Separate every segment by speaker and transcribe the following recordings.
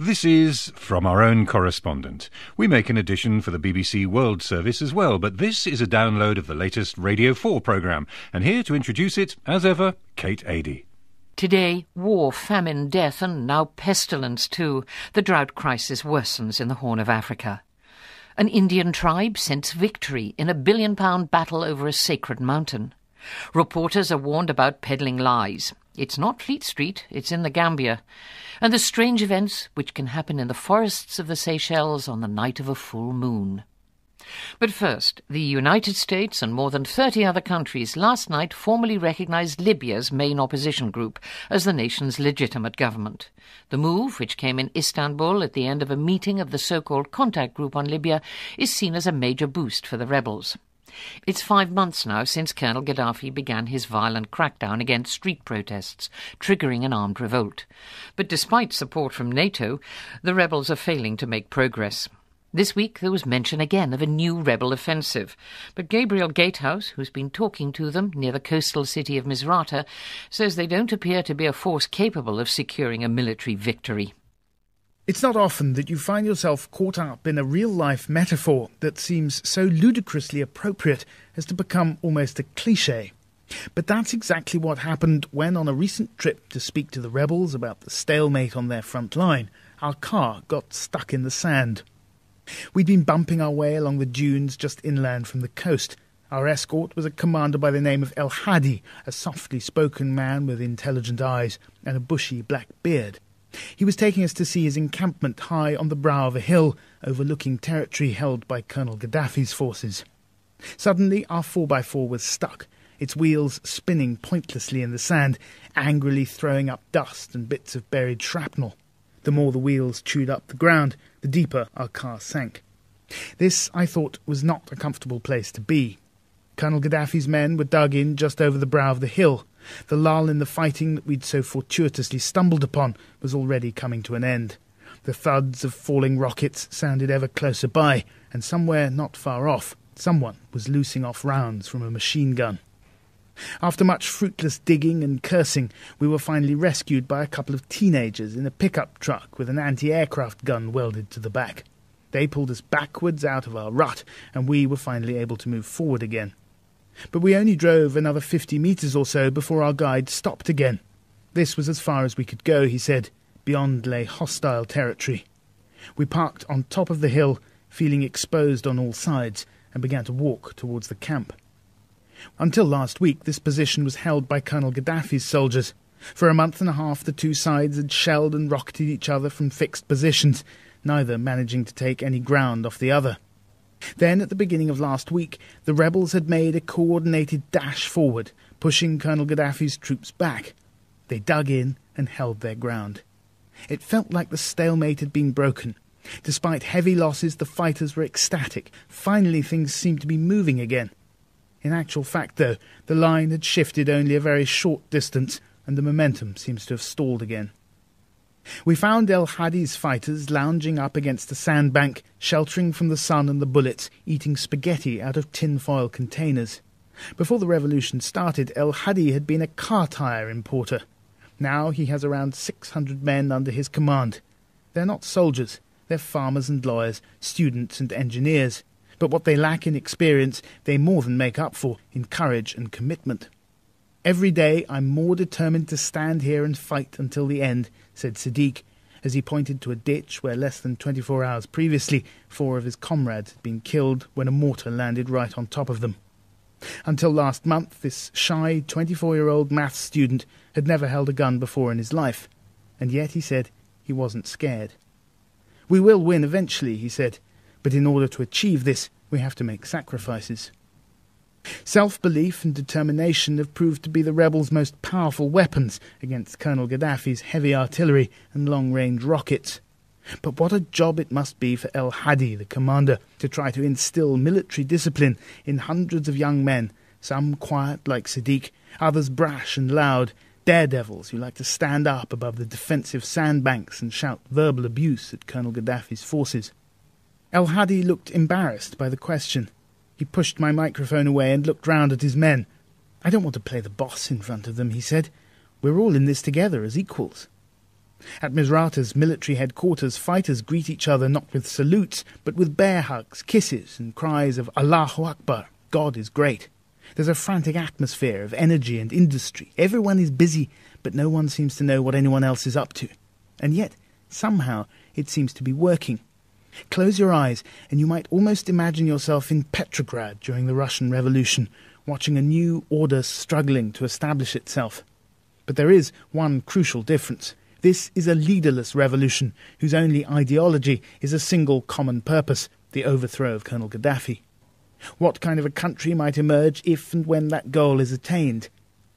Speaker 1: This is From Our Own Correspondent. We make an edition for the BBC World Service as well, but this is a download of the latest Radio 4 programme, and here to introduce it, as ever, Kate Adie.
Speaker 2: Today, war, famine, death, and now pestilence too. The drought crisis worsens in the Horn of Africa. An Indian tribe scents victory in a billion-pound battle over a sacred mountain. Reporters are warned about peddling lies. It's not Fleet Street, it's in the Gambia. And the strange events which can happen in the forests of the Seychelles on the night of a full moon. But first, the United States and more than 30 other countries last night formally recognized Libya's main opposition group as the nation's legitimate government. The move, which came in Istanbul at the end of a meeting of the so-called contact group on Libya, is seen as a major boost for the rebels. It's 5 months now since Colonel Gaddafi began his violent crackdown against street protests, triggering an armed revolt. But despite support from NATO, the rebels are failing to make progress. This week there was mention again of a new rebel offensive, but Gabriel Gatehouse, who's been talking to them near the coastal city of Misrata, says they don't appear to be a force capable of securing a military victory.
Speaker 3: It's not often that you find yourself caught up in a real-life metaphor that seems so ludicrously appropriate as to become almost a cliché. But that's exactly what happened when, on a recent trip to speak to the rebels about the stalemate on their front line, our car got stuck in the sand. We'd been bumping our way along the dunes just inland from the coast. Our escort was a commander by the name of El Hadi, a softly spoken man with intelligent eyes and a bushy black beard. He was taking us to see his encampment high on the brow of a hill, overlooking territory held by Colonel Gaddafi's forces. Suddenly our 4x4 was stuck, its wheels spinning pointlessly in the sand, angrily throwing up dust and bits of buried shrapnel. The more the wheels chewed up the ground, the deeper our car sank. This, I thought, was not a comfortable place to be. Colonel Gaddafi's men were dug in just over the brow of the hill. The lull in the fighting that we'd so fortuitously stumbled upon was already coming to an end. The thuds of falling rockets sounded ever closer by, and somewhere not far off, someone was loosing off rounds from a machine gun. After much fruitless digging and cursing, we were finally rescued by a couple of teenagers in a pickup truck with an anti-aircraft gun welded to the back. They pulled us backwards out of our rut, and we were finally able to move forward again. But we only drove another 50 metres or so before our guide stopped again. This was as far as we could go, he said. Beyond lay hostile territory. We parked on top of the hill, feeling exposed on all sides, and began to walk towards the camp. Until last week, this position was held by Colonel Gaddafi's soldiers. For a month and a half, the two sides had shelled and rocketed each other from fixed positions, neither managing to take any ground off the other. Then, at the beginning of last week, the rebels had made a coordinated dash forward, pushing Colonel Gaddafi's troops back. They dug in and held their ground. It felt like the stalemate had been broken. Despite heavy losses, the fighters were ecstatic. Finally, things seemed to be moving again. In actual fact, though, the line had shifted only a very short distance, and the momentum seems to have stalled again. We found El Hadi's fighters lounging up against a sandbank, sheltering from the sun and the bullets, eating spaghetti out of tin-foil containers. Before the revolution started, El Hadi had been a car tyre importer. Now he has around 600 men under his command. They're not soldiers, they're farmers and lawyers, students and engineers. But what they lack in experience, they more than make up for in courage and commitment. "Every day I'm more determined to stand here and fight until the end," said Sadiq, as he pointed to a ditch where less than 24 hours previously 4 of his comrades had been killed when a mortar landed right on top of them. Until last month, this shy 24-year-old maths student had never held a gun before in his life, and yet, he said, he wasn't scared. "We will win eventually," he said, "but in order to achieve this, we have to make sacrifices." Self-belief and determination have proved to be the rebels' most powerful weapons against Colonel Gaddafi's heavy artillery and long-range rockets. But what a job it must be for El Hadi, the commander, to try to instill military discipline in hundreds of young men, some quiet like Sadiq, others brash and loud, daredevils who like to stand up above the defensive sandbanks and shout verbal abuse at Colonel Gaddafi's forces. El Hadi looked embarrassed by the question. He pushed my microphone away and looked round at his men. "I don't want to play the boss in front of them," he said. "We're all in this together as equals." At Misrata's military headquarters, fighters greet each other not with salutes, but with bear hugs, kisses, and cries of Allahu Akbar, God is great. There's a frantic atmosphere of energy and industry. Everyone is busy, but no one seems to know what anyone else is up to. And yet, somehow, it seems to be working. Close your eyes, and you might almost imagine yourself in Petrograd during the Russian Revolution, watching a new order struggling to establish itself. But there is one crucial difference. This is a leaderless revolution, whose only ideology is a single common purpose, the overthrow of Colonel Gaddafi. What kind of a country might emerge if and when that goal is attained?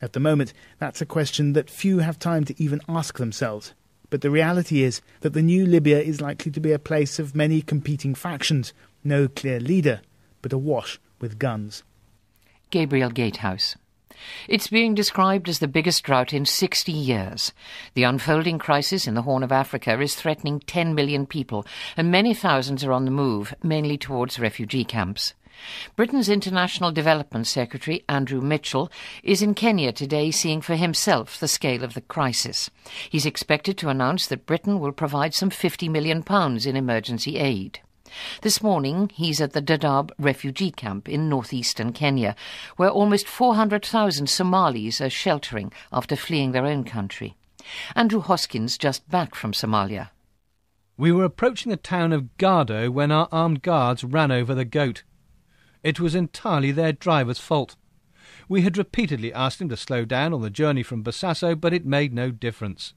Speaker 3: At the moment, that's a question that few have time to even ask themselves. But the reality is that the new Libya is likely to be a place of many competing factions, no clear leader, but awash with guns.
Speaker 2: Gabriel Gatehouse. It's being described as the biggest drought in 60 years. The unfolding crisis in the Horn of Africa is threatening 10 million people, and many thousands are on the move, mainly towards refugee camps. Britain's International Development Secretary, Andrew Mitchell, is in Kenya today seeing for himself the scale of the crisis. He's expected to announce that Britain will provide some £50 million in emergency aid. This morning, he's at the Dadaab refugee camp in northeastern Kenya, where almost 400,000 Somalis are sheltering after fleeing their own country. Andrew Hoskins just back from Somalia.
Speaker 4: We were approaching the town of Gardo when our armed guards ran over the goat. It was entirely their driver's fault. We had repeatedly asked him to slow down on the journey from Bosaso, but it made no difference.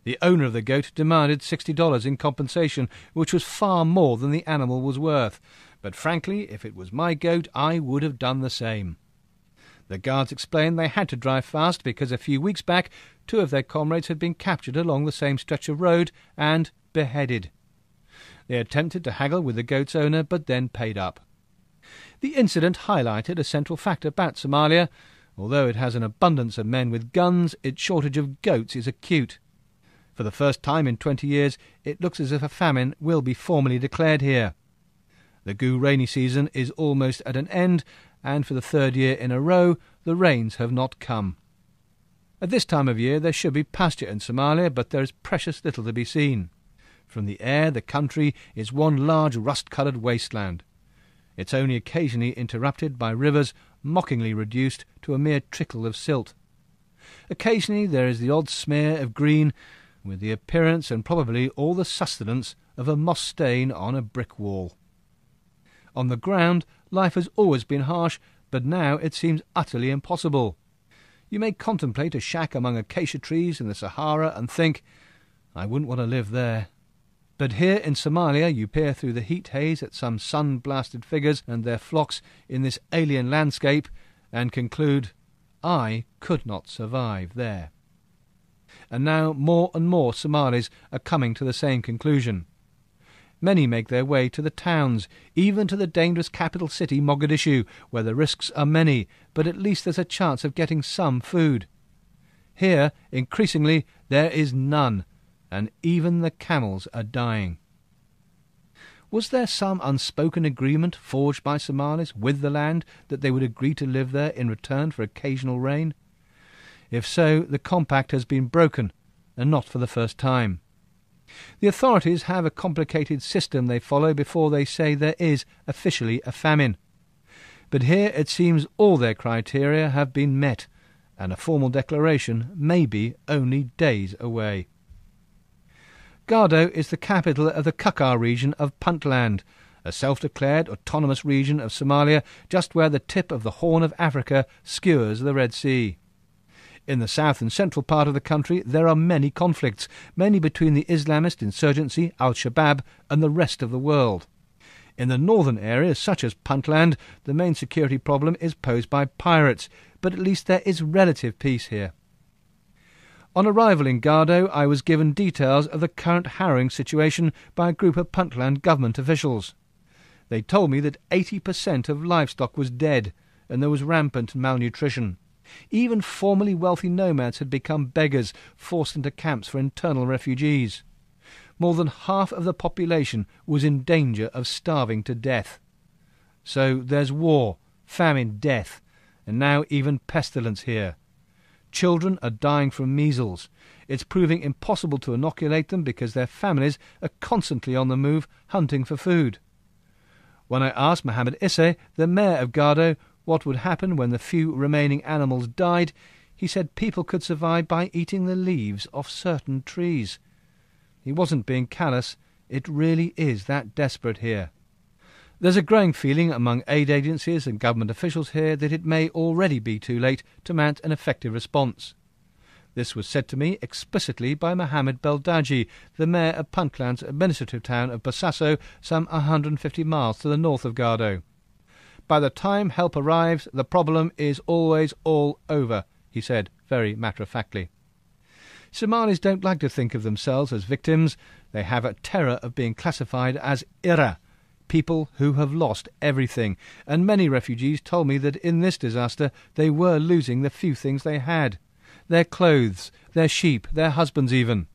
Speaker 4: The owner of the goat demanded $60 in compensation, which was far more than the animal was worth. But frankly, if it was my goat, I would have done the same. The guards explained they had to drive fast because a few weeks back 2 of their comrades had been captured along the same stretch of road and beheaded. They attempted to haggle with the goat's owner, but then paid up. The incident highlighted a central fact about Somalia. Although it has an abundance of men with guns, its shortage of goats is acute. For the first time in 20 years, it looks as if a famine will be formally declared here. The Gu rainy season is almost at an end, and for the 3rd year in a row, the rains have not come. At this time of year there should be pasture in Somalia, but there is precious little to be seen. From the air, the country is one large rust-coloured wasteland. It's only occasionally interrupted by rivers mockingly reduced to a mere trickle of silt. Occasionally there is the odd smear of green, with the appearance and probably all the sustenance of a moss stain on a brick wall. On the ground, life has always been harsh, but now it seems utterly impossible. You may contemplate a shack among acacia trees in the Sahara and think, I wouldn't want to live there. But here in Somalia you peer through the heat haze at some sun-blasted figures and their flocks in this alien landscape and conclude, I could not survive there. And now more and more Somalis are coming to the same conclusion. Many make their way to the towns, even to the dangerous capital city Mogadishu, where the risks are many, but at least there's a chance of getting some food. Here, increasingly, there is none, and even the camels are dying. Was there some unspoken agreement forged by Somalis with the land that they would agree to live there in return for occasional rain? If so, the compact has been broken, and not for the first time. The authorities have a complicated system they follow before they say there is officially a famine. But here it seems all their criteria have been met, and a formal declaration may be only days away. Gardo is the capital of the Kakar region of Puntland, a self-declared autonomous region of Somalia just where the tip of the Horn of Africa skewers the Red Sea. In the south and central part of the country there are many conflicts, mainly between the Islamist insurgency Al-Shabaab and the rest of the world. In the northern areas, such as Puntland, the main security problem is posed by pirates, but at least there is relative peace here. On arrival in Gardo, I was given details of the current harrowing situation by a group of Puntland government officials. They told me that 80% of livestock was dead, and there was rampant malnutrition. Even formerly wealthy nomads had become beggars, forced into camps for internal refugees. More than half of the population was in danger of starving to death. So there's war, famine, death, and now even pestilence here. Children are dying from measles. It's proving impossible to inoculate them because their families are constantly on the move, hunting for food. When I asked Mohammed Isse, the mayor of Gardo, what would happen when the few remaining animals died, he said people could survive by eating the leaves off certain trees. He wasn't being callous. It really is that desperate here. There's a growing feeling among aid agencies and government officials here that it may already be too late to mount an effective response. This was said to me explicitly by Mohammed Beldaji, the mayor of Puntland's administrative town of Bosaso, some 150 miles to the north of Gardo. By the time help arrives, the problem is always all over, he said very matter-of-factly. Somalis don't like to think of themselves as victims. They have a terror of being classified as Ira, people who have lost everything, and many refugees told me that in this disaster they were losing the few things they had. Their clothes, their sheep, their husbands even.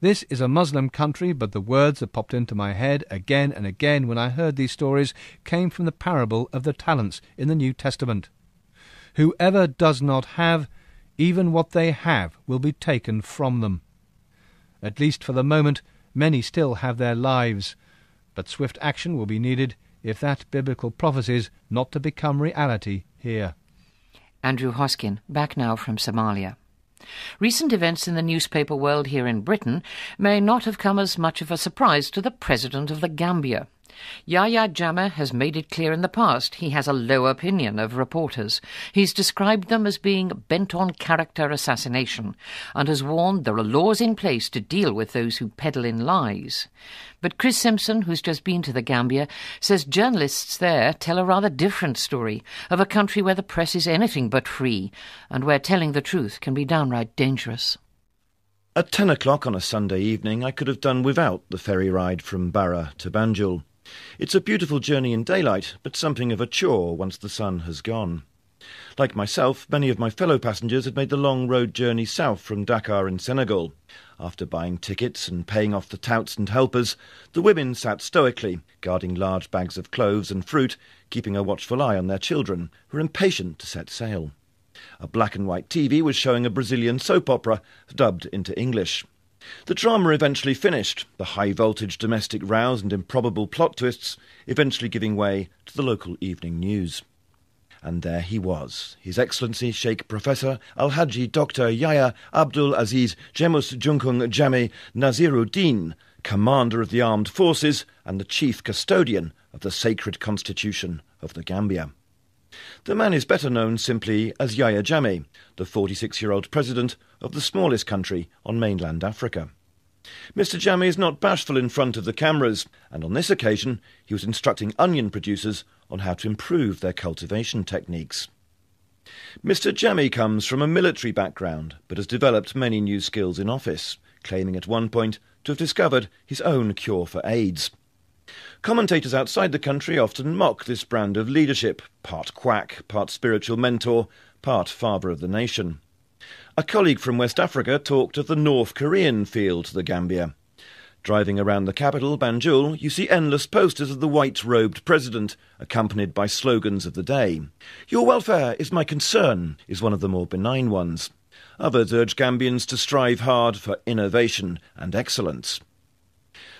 Speaker 4: This is a Muslim country, but the words that popped into my head again and again when I heard these stories came from the parable of the talents in the New Testament. Whoever does not have, even what they have will be taken from them. At least for the moment, many still have their lives, but swift action will be needed if that biblical prophecy is not to become reality here.
Speaker 2: Andrew Hoskin, back now from Somalia. Recent events in the newspaper world here in Britain may not have come as much of a surprise to the President of the Gambia. Yahya Jammeh has made it clear in the past he has a low opinion of reporters. He's described them as being bent on character assassination and has warned there are laws in place to deal with those who peddle in lies. But Chris Simpson, who's just been to the Gambia, says journalists there tell a rather different story of a country where the press is anything but free and where telling the truth can be downright dangerous.
Speaker 5: At 10 o'clock on a Sunday evening, I could have done without the ferry ride from Barra to Banjul. It's a beautiful journey in daylight, but something of a chore once the sun has gone. Like myself, many of my fellow passengers had made the long road journey south from Dakar in Senegal. After buying tickets and paying off the touts and helpers, the women sat stoically, guarding large bags of cloves and fruit, keeping a watchful eye on their children, who were impatient to set sail. A black and white TV was showing a Brazilian soap opera, dubbed into English. The drama eventually finished, the high-voltage domestic rows and improbable plot twists eventually giving way to the local evening news. And there he was, His Excellency Sheikh Professor Al-Haji Dr. Yahya Abdul Aziz Jemus Junkung Jammeh Naziruddin, Commander of the Armed Forces and the Chief Custodian of the Sacred Constitution of the Gambia. The man is better known simply as Yahya Jammeh, the 46-year-old president of the smallest country on mainland Africa. Mr. Jammeh is not bashful in front of the cameras, and on this occasion he was instructing onion producers on how to improve their cultivation techniques. Mr. Jammeh comes from a military background, but has developed many new skills in office, claiming at one point to have discovered his own cure for AIDS. Commentators outside the country often mock this brand of leadership, part quack, part spiritual mentor, part father of the nation. A colleague from West Africa talked of the North Korean feel to the Gambia. Driving around the capital, Banjul, you see endless posters of the white-robed president, accompanied by slogans of the day. "Your welfare is my concern" is one of the more benign ones. Others urge Gambians to strive hard for innovation and excellence.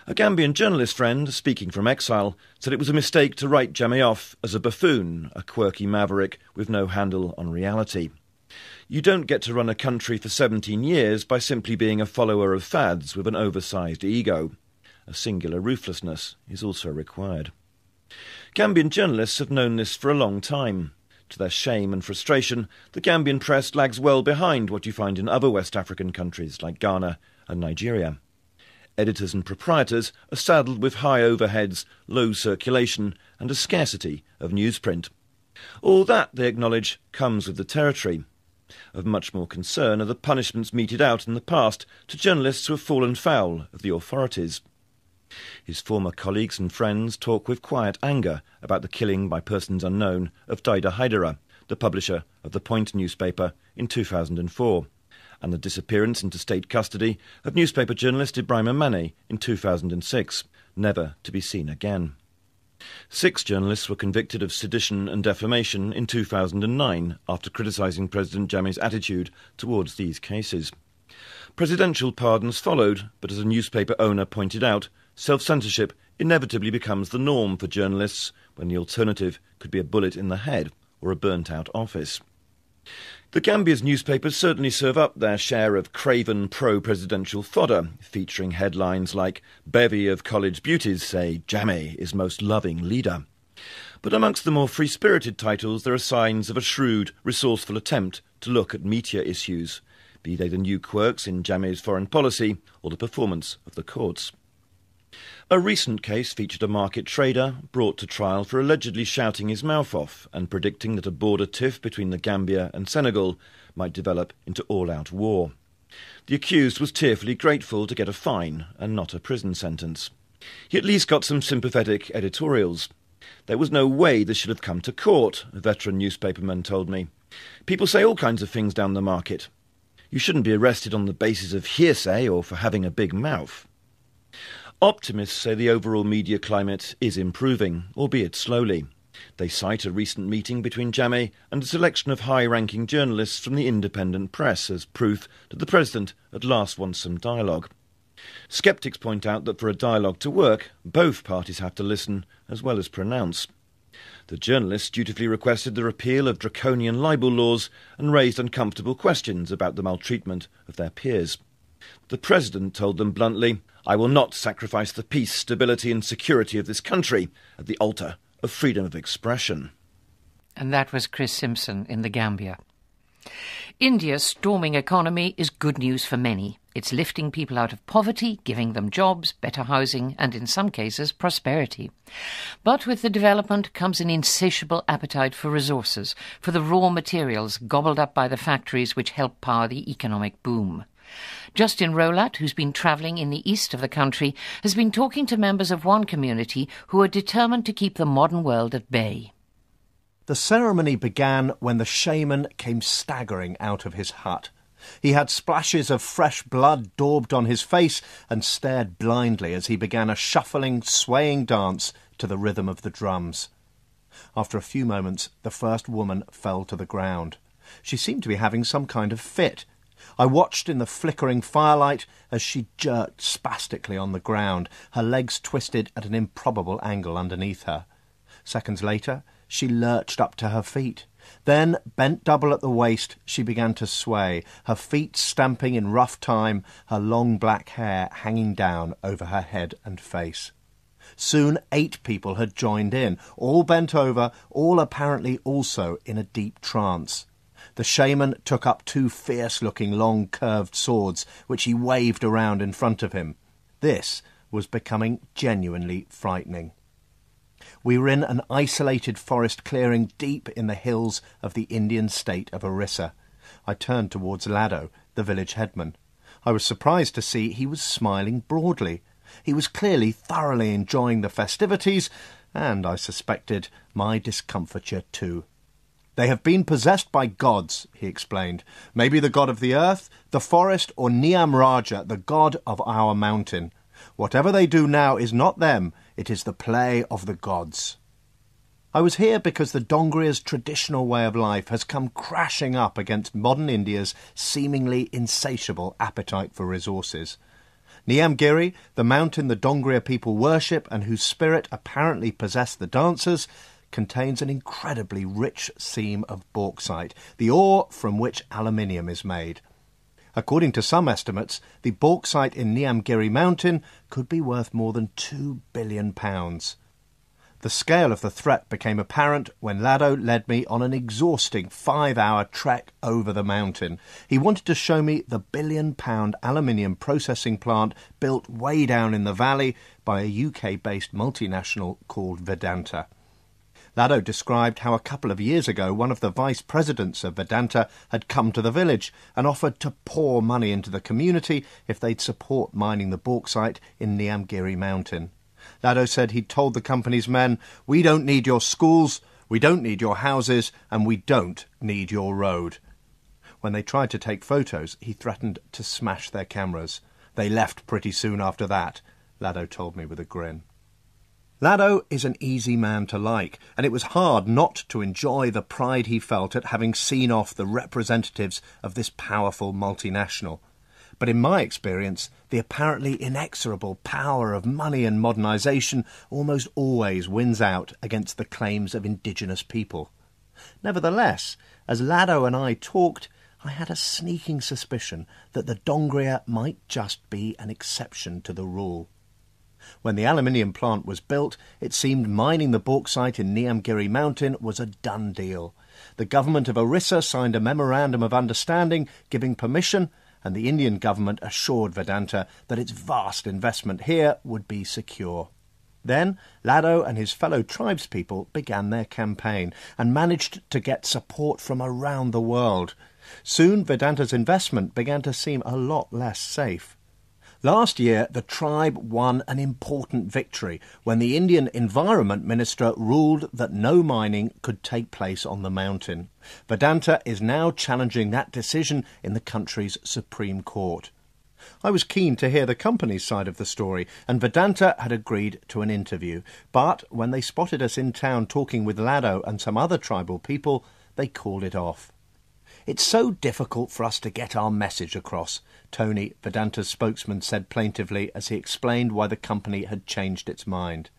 Speaker 5: A Gambian journalist friend, speaking from exile, said it was a mistake to write Jammeh off as a buffoon, a quirky maverick with no handle on reality. You don't get to run a country for 17 years by simply being a follower of fads with an oversized ego. A singular ruthlessness is also required. Gambian journalists have known this for a long time. To their shame and frustration, the Gambian press lags well behind what you find in other West African countries like Ghana and Nigeria. Editors and proprietors are saddled with high overheads, low circulation and a scarcity of newsprint. All that, they acknowledge, comes with the territory. Of much more concern are the punishments meted out in the past to journalists who have fallen foul of the authorities. His former colleagues and friends talk with quiet anger about the killing by persons unknown of Daida Haidara, the publisher of the Point newspaper, in 2004. And the disappearance into state custody of newspaper journalist Ibrahim Mane in 2006, never to be seen again. 6 journalists were convicted of sedition and defamation in 2009 after criticising President Jammeh's attitude towards these cases. Presidential pardons followed, but as a newspaper owner pointed out, self-censorship inevitably becomes the norm for journalists when the alternative could be a bullet in the head or a burnt-out office. The Gambia's newspapers certainly serve up their share of craven pro-presidential fodder, featuring headlines like "Bevy of college beauties say Jammeh is most loving leader." But amongst the more free-spirited titles there are signs of a shrewd, resourceful attempt to look at media issues, be they the new quirks in Jammeh's foreign policy or the performance of the courts. A recent case featured a market trader brought to trial for allegedly shouting his mouth off and predicting that a border tiff between the Gambia and Senegal might develop into all-out war. The accused was tearfully grateful to get a fine and not a prison sentence. He at least got some sympathetic editorials. "There was no way this should have come to court," a veteran newspaperman told me. "People say all kinds of things down the market. You shouldn't be arrested on the basis of hearsay or for having a big mouth." Optimists say the overall media climate is improving, albeit slowly. They cite a recent meeting between Jammeh and a selection of high-ranking journalists from the independent press as proof that the president at last wants some dialogue. Sceptics point out that for a dialogue to work, both parties have to listen as well as pronounce. The journalists dutifully requested the repeal of draconian libel laws and raised uncomfortable questions about the maltreatment of their peers. The president told them bluntly, "I will not sacrifice the peace, stability and security of this country at the altar of freedom of expression."
Speaker 2: And that was Chris Simpson in the Gambia. India's storming economy is good news for many. It's lifting people out of poverty, giving them jobs, better housing, and in some cases, prosperity. But with the development comes an insatiable appetite for resources, for the raw materials gobbled up by the factories which help power the economic boom. Justin Rowlatt, who's been travelling in the east of the country, has been talking to members of one community who are determined to keep the modern world at bay.
Speaker 6: The ceremony began when the shaman came staggering out of his hut. He had splashes of fresh blood daubed on his face and stared blindly as he began a shuffling, swaying dance to the rhythm of the drums. After a few moments, the first woman fell to the ground. She seemed to be having some kind of fit. I watched in the flickering firelight as she jerked spastically on the ground, her legs twisted at an improbable angle underneath her. Seconds later, she lurched up to her feet. Then, bent double at the waist, she began to sway, her feet stamping in rough time, her long black hair hanging down over her head and face. Soon 8 people had joined in, all bent over, all apparently also in a deep trance. The shaman took up 2 fierce-looking long curved swords, which he waved around in front of him. This was becoming genuinely frightening. We were in an isolated forest clearing deep in the hills of the Indian state of Orissa. I turned towards Lado, the village headman. I was surprised to see he was smiling broadly. He was clearly thoroughly enjoying the festivities, and, I suspected, my discomfiture too. "They have been possessed by gods," he explained. "Maybe the god of the earth, the forest, or Niam Raja, the god of our mountain. Whatever they do now is not them, it is the play of the gods." I was here because the Dongria's traditional way of life has come crashing up against modern India's seemingly insatiable appetite for resources. Niamgiri, the mountain the Dongria people worship and whose spirit apparently possessed the dancers, contains an incredibly rich seam of bauxite, the ore from which aluminium is made. According to some estimates, the bauxite in Niamgiri Mountain could be worth more than £2 billion. The scale of the threat became apparent when Lado led me on an exhausting 5-hour trek over the mountain. He wanted to show me the £1 billion aluminium processing plant built way down in the valley by a UK-based multinational called Vedanta. Lado described how a couple of years ago one of the vice-presidents of Vedanta had come to the village and offered to pour money into the community if they'd support mining the bauxite in Niamgiri Mountain. Lado said he'd told the company's men, "We don't need your schools, we don't need your houses, and we don't need your road." When they tried to take photos, he threatened to smash their cameras. They left pretty soon after that, Lado told me with a grin. Lado is an easy man to like, and it was hard not to enjoy the pride he felt at having seen off the representatives of this powerful multinational. But in my experience, the apparently inexorable power of money and modernisation almost always wins out against the claims of indigenous people. Nevertheless, as Lado and I talked, I had a sneaking suspicion that the Dongria might just be an exception to the rule. When the aluminium plant was built, it seemed mining the bauxite in Niamgiri Mountain was a done deal. The government of Orissa signed a memorandum of understanding giving permission, and the Indian government assured Vedanta that its vast investment here would be secure. Then Lado and his fellow tribespeople began their campaign and managed to get support from around the world. Soon Vedanta's investment began to seem a lot less safe. Last year, the tribe won an important victory when the Indian Environment Minister ruled that no mining could take place on the mountain. Vedanta is now challenging that decision in the country's Supreme Court. I was keen to hear the company's side of the story, and Vedanta had agreed to an interview. But when they spotted us in town talking with Lado and some other tribal people, they called it off. "It's so difficult for us to get our message across," Tony, Vedanta's spokesman, said plaintively as he explained why the company had changed its mind.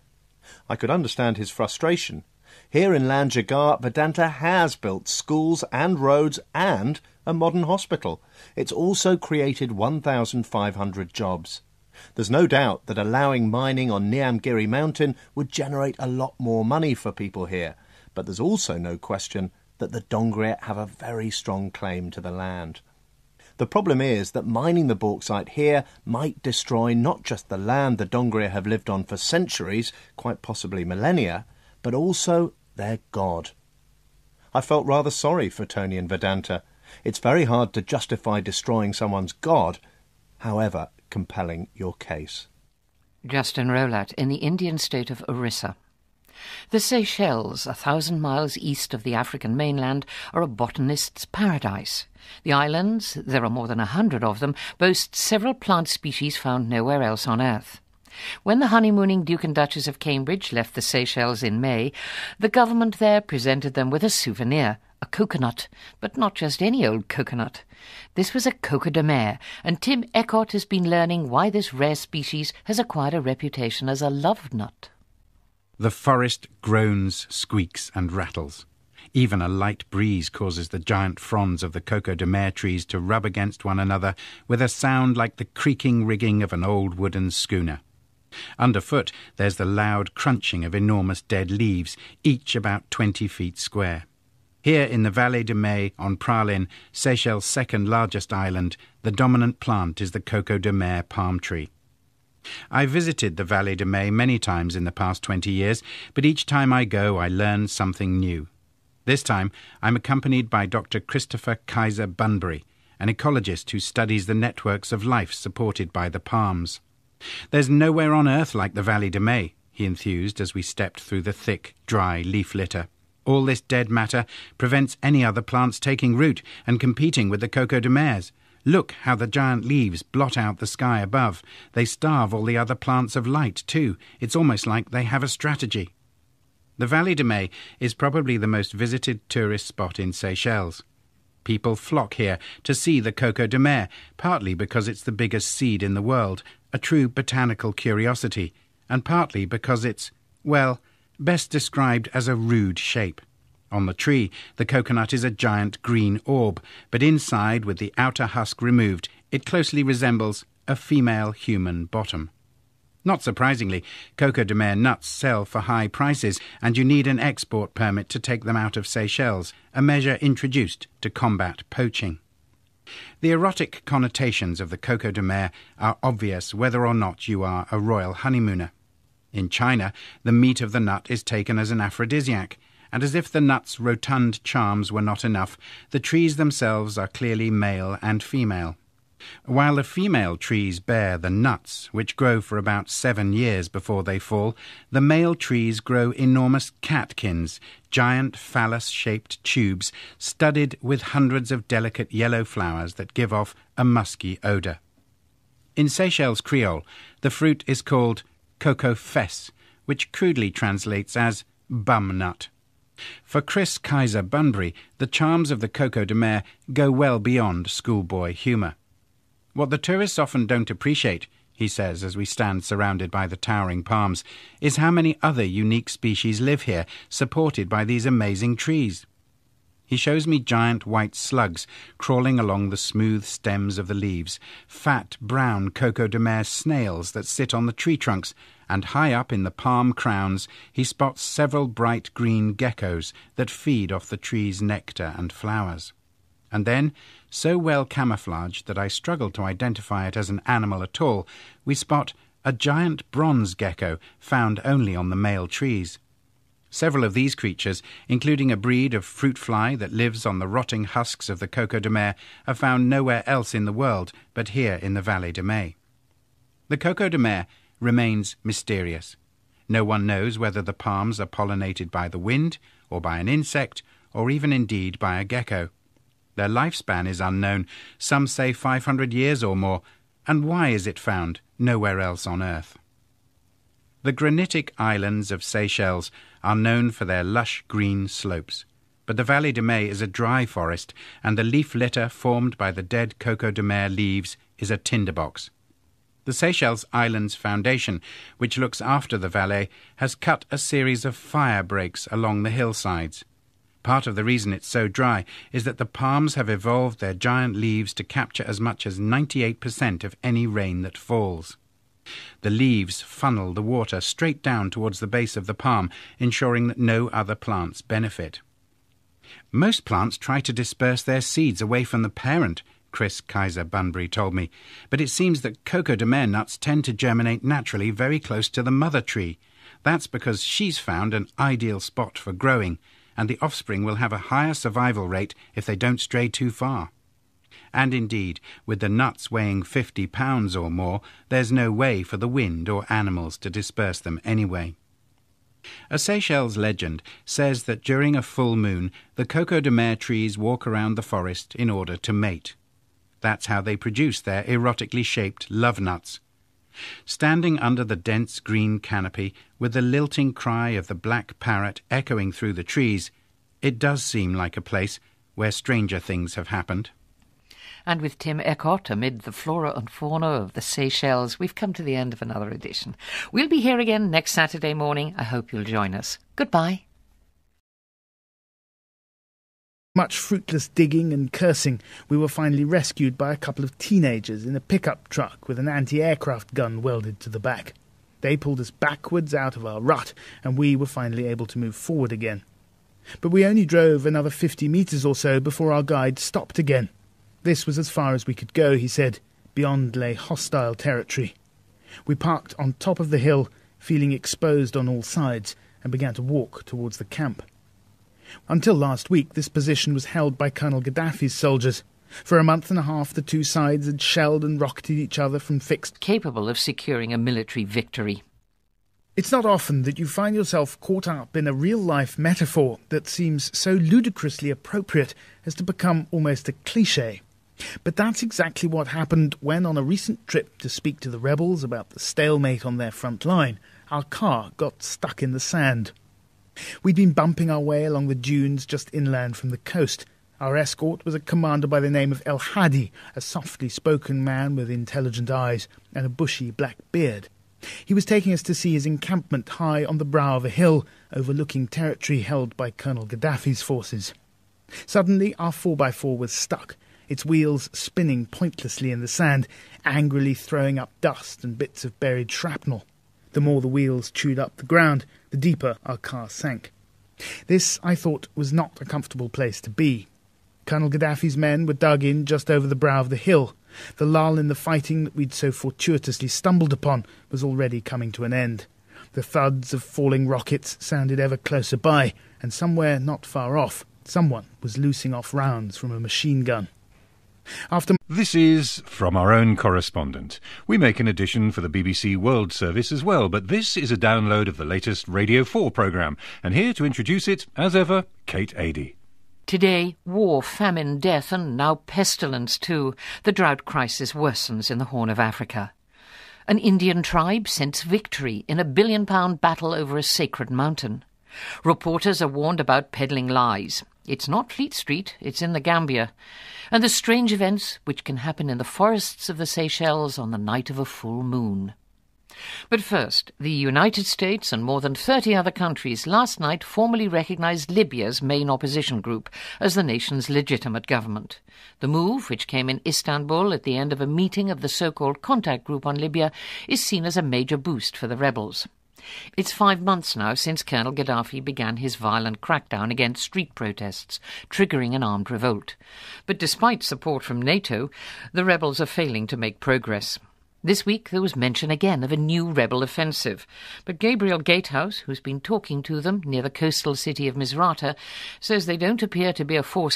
Speaker 6: I could understand his frustration. Here in Lanjagar, Vedanta has built schools and roads and a modern hospital. It's also created 1,500 jobs. There's no doubt that allowing mining on Niamgiri Mountain would generate a lot more money for people here, but there's also no question that the Dongria have a very strong claim to the land. The problem is that mining the bauxite here might destroy not just the land the Dongria have lived on for centuries, quite possibly millennia, but also their god. I felt rather sorry for Tony and Vedanta. It's very hard to justify destroying someone's god, however compelling your case.
Speaker 2: Justin Rowlatt in the Indian state of Orissa. The Seychelles, 1,000 miles east of the African mainland, are a botanist's paradise. The islands, there are more than 100 of them, boast several plant species found nowhere else on Earth. When the honeymooning Duke and Duchess of Cambridge left the Seychelles in May, the government there presented them with a souvenir, a coconut, but not just any old coconut. This was a coco de mer, and Tim Eckert has been learning why this rare species has acquired a reputation as a love nut.
Speaker 1: The forest groans, squeaks and rattles. Even a light breeze causes the giant fronds of the coco de mer trees to rub against one another with a sound like the creaking rigging of an old wooden schooner. Underfoot there's the loud crunching of enormous dead leaves, each about 20 feet square. Here in the Vallée de Mai on Praslin, Seychelles' second largest island, the dominant plant is the coco de mer palm tree. I visited the Vallée de Mai many times in the past 20 years, but each time I go I learn something new. This time I'm accompanied by Dr. Christopher Kaiser Bunbury, an ecologist who studies the networks of life supported by the palms. "There's nowhere on earth like the Vallée de Mai," he enthused as we stepped through the thick, dry leaf litter. "All this dead matter prevents any other plants taking root and competing with the coco de mers. Look how the giant leaves blot out the sky above. They starve all the other plants of light, too. It's almost like they have a strategy." The Vallée de Mai is probably the most visited tourist spot in Seychelles. People flock here to see the coco de mer, partly because it's the biggest seed in the world, a true botanical curiosity, and partly because it's, well, best described as a rude shape. On the tree, the coconut is a giant green orb, but inside, with the outer husk removed, it closely resembles a female human bottom. Not surprisingly, coco de mer nuts sell for high prices, and you need an export permit to take them out of Seychelles, a measure introduced to combat poaching. The erotic connotations of the coco de mer are obvious whether or not you are a royal honeymooner. In China, the meat of the nut is taken as an aphrodisiac, and as if the nut's rotund charms were not enough, the trees themselves are clearly male and female. While the female trees bear the nuts, which grow for about 7 years before they fall, the male trees grow enormous catkins, giant phallus-shaped tubes studded with hundreds of delicate yellow flowers that give off a musky odour. In Seychelles Creole, the fruit is called coco fesse, which crudely translates as bum nut. For Chris Kaiser Bunbury, the charms of the Coco de Mer go well beyond schoolboy humour. What the tourists often don't appreciate, he says as we stand surrounded by the towering palms, is how many other unique species live here, supported by these amazing trees. He shows me giant white slugs crawling along the smooth stems of the leaves, fat brown Coco de Mer snails that sit on the tree trunks, and high up in the palm crowns he spots several bright green geckos that feed off the tree's nectar and flowers. And then, so well camouflaged that I struggle to identify it as an animal at all, we spot a giant bronze gecko found only on the male trees. Several of these creatures, including a breed of fruit fly that lives on the rotting husks of the Coco de Mer, are found nowhere else in the world but here in the Vallée de Mai. The Coco de Mer remains mysterious. No one knows whether the palms are pollinated by the wind, or by an insect, or even indeed by a gecko. Their lifespan is unknown, some say 500 years or more, and why is it found nowhere else on Earth? The granitic islands of Seychelles are known for their lush green slopes, but the Vallée de Mai is a dry forest, and the leaf litter formed by the dead Coco de Mer leaves is a tinderbox. The Seychelles Islands Foundation, which looks after the Valais, has cut a series of fire breaks along the hillsides. Part of the reason it's so dry is that the palms have evolved their giant leaves to capture as much as 98% of any rain that falls. The leaves funnel the water straight down towards the base of the palm, ensuring that no other plants benefit. Most plants try to disperse their seeds away from the parent, Chris Kaiser Bunbury told me, but it seems that Coco de Mer nuts tend to germinate naturally very close to the mother tree. That's because she's found an ideal spot for growing, and the offspring will have a higher survival rate if they don't stray too far. And indeed, with the nuts weighing 50 pounds or more, there's no way for the wind or animals to disperse them anyway. A Seychelles legend says that during a full moon, the Coco de Mer trees walk around the forest in order to mate. That's how they produce their erotically shaped love nuts. Standing under the dense green canopy, with the lilting cry of the black parrot echoing through the trees, it does seem like a place where stranger things have happened.
Speaker 2: And with Tim Eckott amid the flora and fauna of the Seychelles, we've come to the end of another edition. We'll be here again next Saturday morning. I hope you'll join us. Goodbye.
Speaker 3: Much fruitless digging and cursing, we were finally rescued by a couple of teenagers in a pickup truck with an anti-aircraft gun welded to the back. They pulled us backwards out of our rut, and we were finally able to move forward again. But we only drove another 50 metres or so before our guide stopped again. This was as far as we could go, he said. Beyond lay hostile territory. We parked on top of the hill, feeling exposed on all sides, and began to walk towards the camp. Until last week, this position was held by Colonel Gaddafi's soldiers. For a month and a half, the two sides had shelled and rocketed each other from fixed...
Speaker 2: capable of securing a military victory.
Speaker 3: It's not often that you find yourself caught up in a real-life metaphor that seems so ludicrously appropriate as to become almost a cliché. But that's exactly what happened when, on a recent trip to speak to the rebels about the stalemate on their front line, our car got stuck in the sand. We'd been bumping our way along the dunes just inland from the coast. Our escort was a commander by the name of El Hadi, a softly spoken man with intelligent eyes and a bushy black beard. He was taking us to see his encampment high on the brow of a hill overlooking territory held by Colonel Gaddafi's forces. Suddenly our 4x4 was stuck, its wheels spinning pointlessly in the sand, angrily throwing up dust and bits of buried shrapnel. The more the wheels chewed up the ground, the deeper our car sank. This, I thought, was not a comfortable place to be. Colonel Gaddafi's men were dug in just over the brow of the hill. The lull in the fighting that we'd so fortuitously stumbled upon was already coming to an end. The thuds of falling rockets sounded ever closer by, and somewhere not far off, someone was loosing off rounds from a machine gun.
Speaker 7: This is from our own correspondent. We make an edition for the BBC World Service as well, but this is a download of the latest Radio 4 programme, and here to introduce it, as ever, Kate Adie.
Speaker 2: Today, war, famine, death, and now pestilence too. The drought crisis worsens in the Horn of Africa. An Indian tribe scents victory in a billion-pound battle over a sacred mountain. Reporters are warned about peddling lies. It's not Fleet Street, it's in the Gambia. And the strange events which can happen in the forests of the Seychelles on the night of a full moon. But first, the United States and more than 30 other countries last night formally recognized Libya's main opposition group as the nation's legitimate government. The move, which came in Istanbul at the end of a meeting of the so-called contact group on Libya, is seen as a major boost for the rebels. It's 5 months now since Colonel Gaddafi began his violent crackdown against street protests, triggering an armed revolt. But despite support from NATO, the rebels are failing to make progress. This week there was mention again of a new rebel offensive, but Gabriel Gatehouse, who's been talking to them near the coastal city of Misrata, says they don't appear to be a force